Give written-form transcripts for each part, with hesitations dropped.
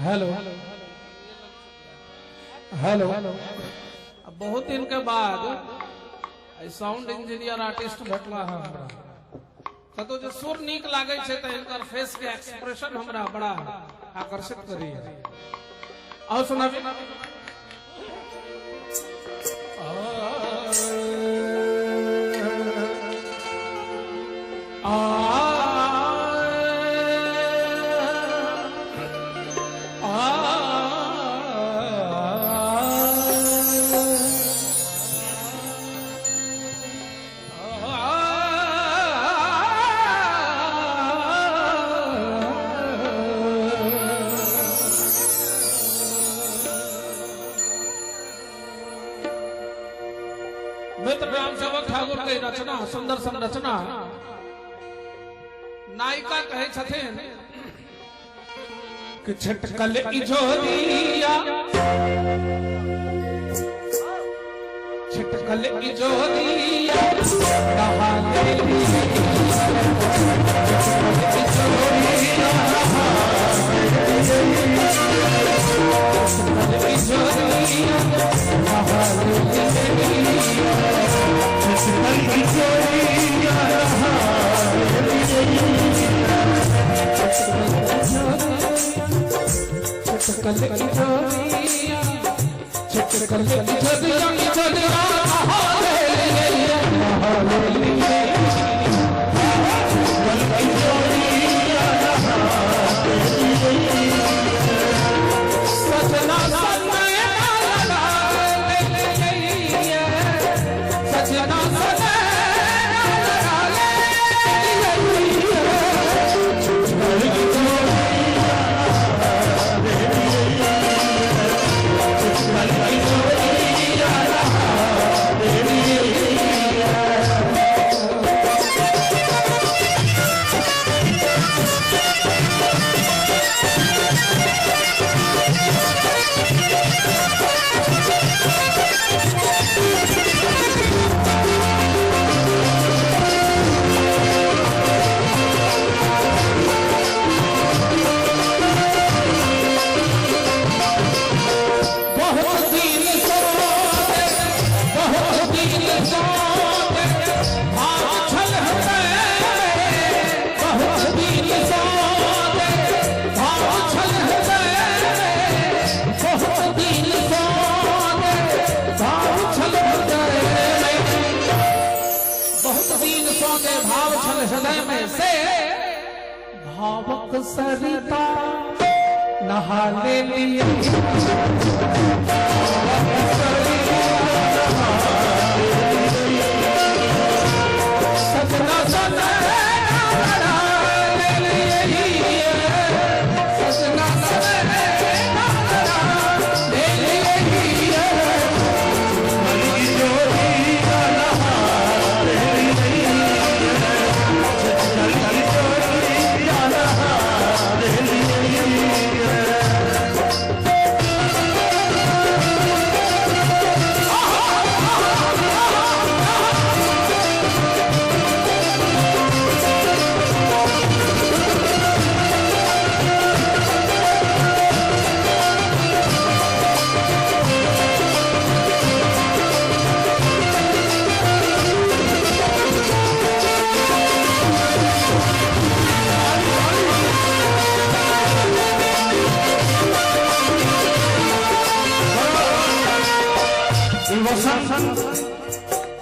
Hello hello. अब बहुत दिन के बाद साउंड इंजीनियर आर्टिस्ट भेटला है हमरा कतो जो सुर नीक लागे छे त इनकर फेस के एक्सप्रेशन हमरा बड़ा आकर्षित करी है। और सुनाबी मित्र राम सेवक ठाकुर के रचना सुंदर संरचना नायिका कहे छथिन कि छटकल इजोरिया छटकल इजोरिया नहाले हृदय में से भावक सरिता नहा ले लिए सजना सजना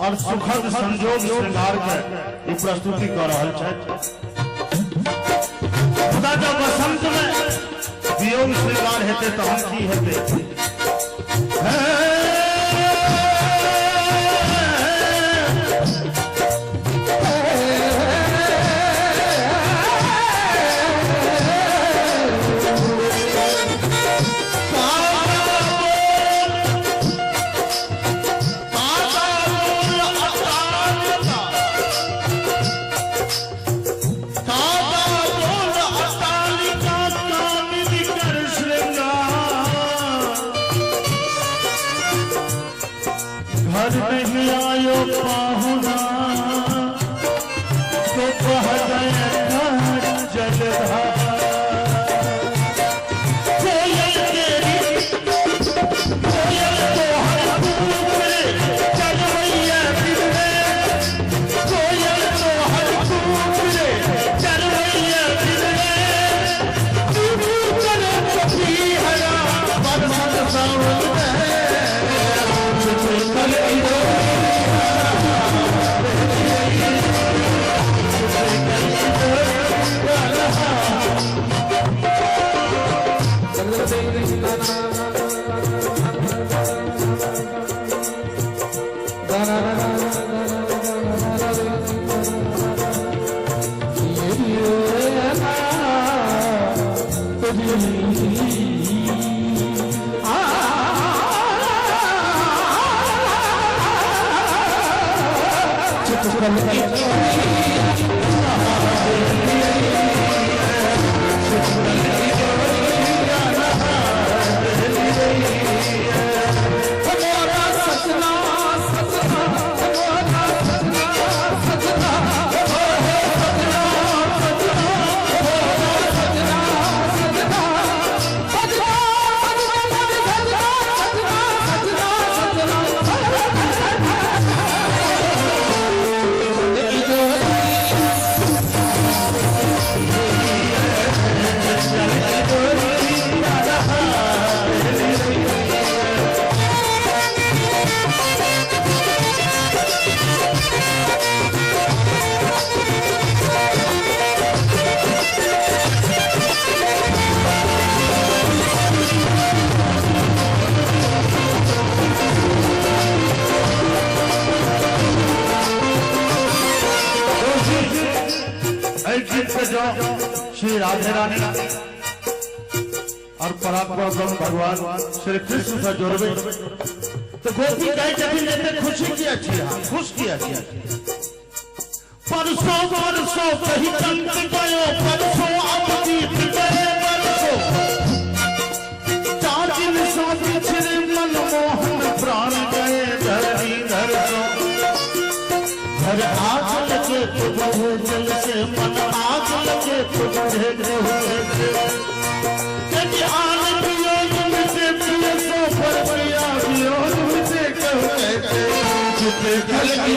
और सुखद संजोग श्रृंगार के ये प्रस्तुति कर रहा है। खुदा जब बसंत में वियोग श्रृंगार हेते तो हम की हेते श्री राधे रानी और पराक्रम भगवान श्री कृष्ण से जोड़े तो गोपी गाय जमीन लेते खुशी की अच्छी है, खुश की अच्छी है। परसों परसों कहीं तंग गयो परसों अब बीत गए परसों 4 दिन शादी छिरे मनमोहन प्राण गए धरती धरसों घर आग लगे तो बढ़े जल से मन आग लगे तो बढ़े यदि आन वियोग मुझे प्रिय सो पर प्रिया वियोग मुझे कहो कहते जिते कल की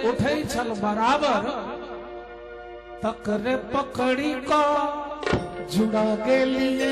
उठे छल बराबर तकरे पकड़ी का जुड़ा के लिए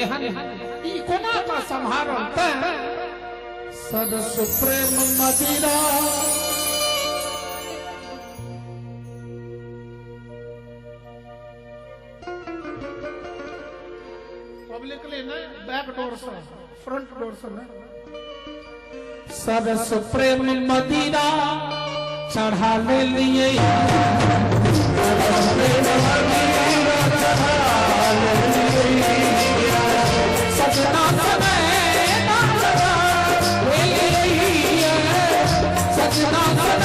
एहन ई कोना का संहारण ते सरस प्रेम मदिरा पब्लिकली नहीं बैक डोर से फ्रंट डोर से नहीं सरस प्रेम मदिरा चढ़ा ले लिए सजना सजना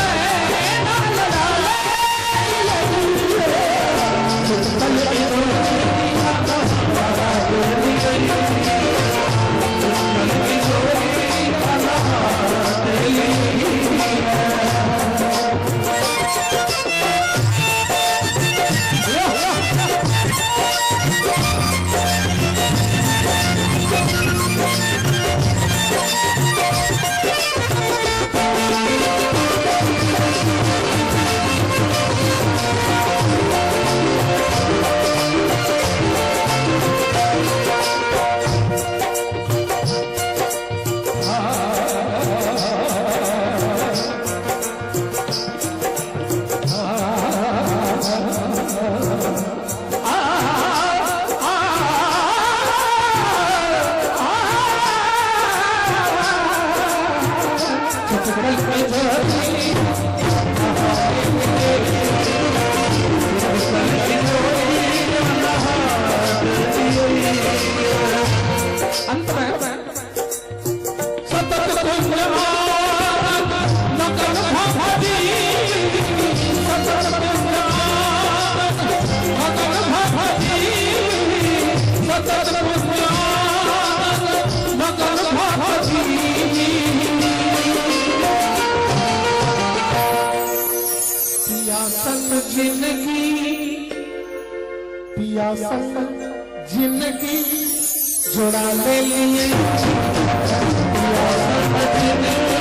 पिया संग जिंदगी जुड़ा ले लिए पिया संग जिंदगी